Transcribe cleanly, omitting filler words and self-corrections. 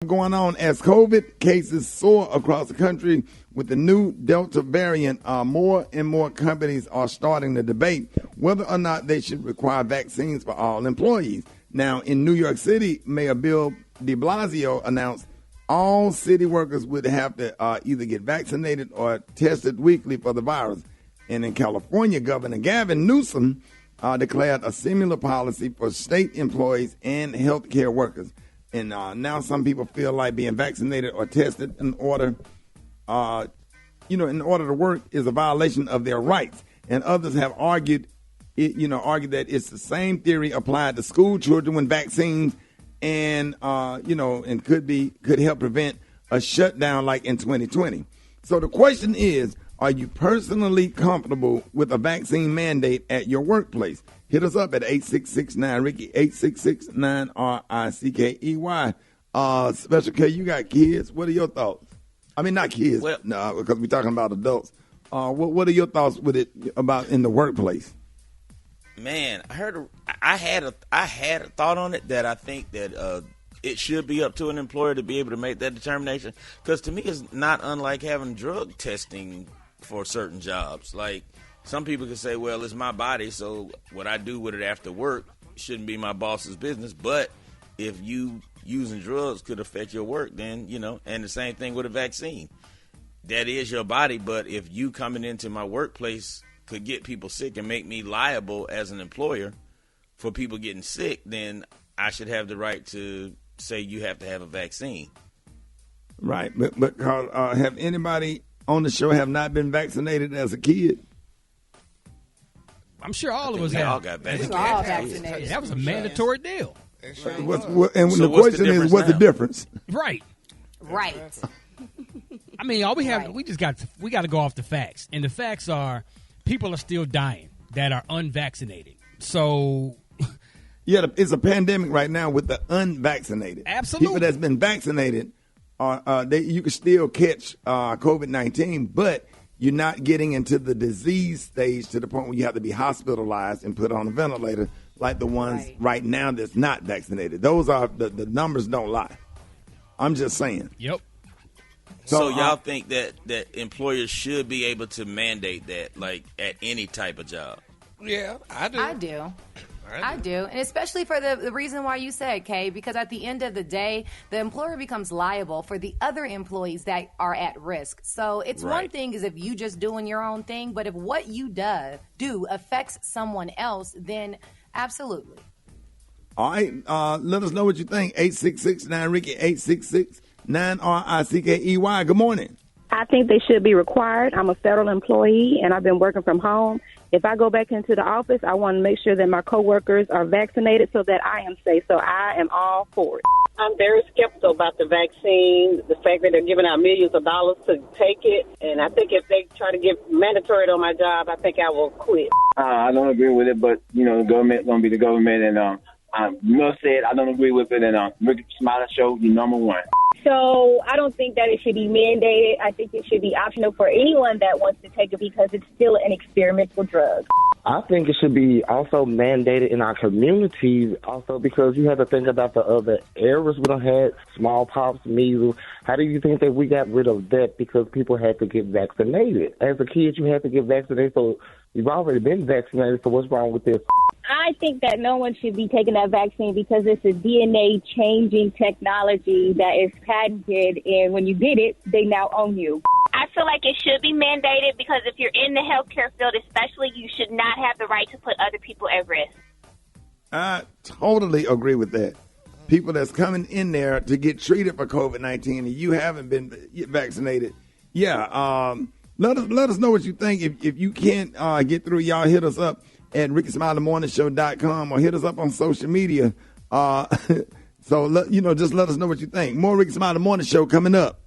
Going on as COVID cases soar across the country with the new Delta variant, more and more companies are starting to debate whether or not they should require vaccines for all employees. Now, in New York City, Mayor Bill de Blasio announced all city workers would have to either get vaccinated or tested weekly for the virus. And in California, Governor Gavin Newsom declared a similar policy for state employees and healthcare workers. And now some people feel like being vaccinated or tested in order to work is a violation of their rights. And others have argued that it's the same theory applied to school children when vaccines and could help prevent a shutdown like in 2020. So the question is, are you personally comfortable with a vaccine mandate at your workplace? Hit us up at 866-9-RICKEY, 866-9-RICKEY. Special K, you got kids. What are your thoughts? I mean, not kids, no, because we're talking about adults. What are your thoughts with it about in the workplace? Man, I had a thought on it that I think that it should be up to an employer to be able to make that determination. Because to me, it's not unlike having drug testing for certain jobs. Like, some people can say, well, it's my body, so what I do with it after work shouldn't be my boss's business. But if you using drugs could affect your work, then, and the same thing with a vaccine. That is your body, but if you coming into my workplace could get people sick and make me liable as an employer for people getting sick, then I should have the right to say you have to have a vaccine. Right, but Carl, have anybody on the show have not been vaccinated as a kid? I'm sure all of us all got vaccinated. All vaccinated. Yeah, that was a mandatory deal. And the question is, what's the difference? Right. I mean, we got to go off the facts, and the facts are people are still dying that are unvaccinated. So, yeah, it's a pandemic right now with the unvaccinated. Absolutely, people that's been vaccinated you can still catch COVID-19, but you're not getting into the disease stage to the point where you have to be hospitalized and put on a ventilator like the ones right now that's not vaccinated. Those are the numbers don't lie. I'm just saying. Yep. So y'all think that employers should be able to mandate that, like, at any type of job? Yeah, I do. I do. And especially for the reason why you said, Kay, because at the end of the day, the employer becomes liable for the other employees that are at risk. So it's one thing is if you just doing your own thing, but if what you do affects someone else, then absolutely. All right. Let us know what you think. 866-9-RICKEY, 866-9-RICKEY. Good morning. I think they should be required. I'm a federal employee, and I've been working from home. If I go back into the office, I want to make sure that my coworkers are vaccinated so that I am safe. So I am all for it. I'm very skeptical about the vaccine, the fact that they're giving out millions of dollars to take it. And I think if they try to give mandatory on my job, I think I will quit. I don't agree with it, but, the government going to be the government. And said I don't agree with it. And Rickey Smiley show, you number one. So I don't think that it should be mandated. I think it should be optional for anyone that wants to take it because it's still an experimental drug. I think it should be also mandated in our communities also because you have to think about the other areas we done had, smallpox, measles. How do you think that we got rid of that because people had to get vaccinated? As a kid, you had to get vaccinated, so you've already been vaccinated, so what's wrong with this? I think that no one should be taking that vaccine because it's a DNA-changing technology that is patented, and when you get it, they now own you. I feel like it should be mandated because if you're in the healthcare field especially, you should not have the right to put other people at risk. I totally agree with that. People that's coming in there to get treated for COVID-19 and you haven't been vaccinated, let us know what you think. If you can't get through, y'all hit us up at RickySmileyMorningShow.com or hit us up on social media. Just let us know what you think. More Rickey Smiley Morning Show coming up.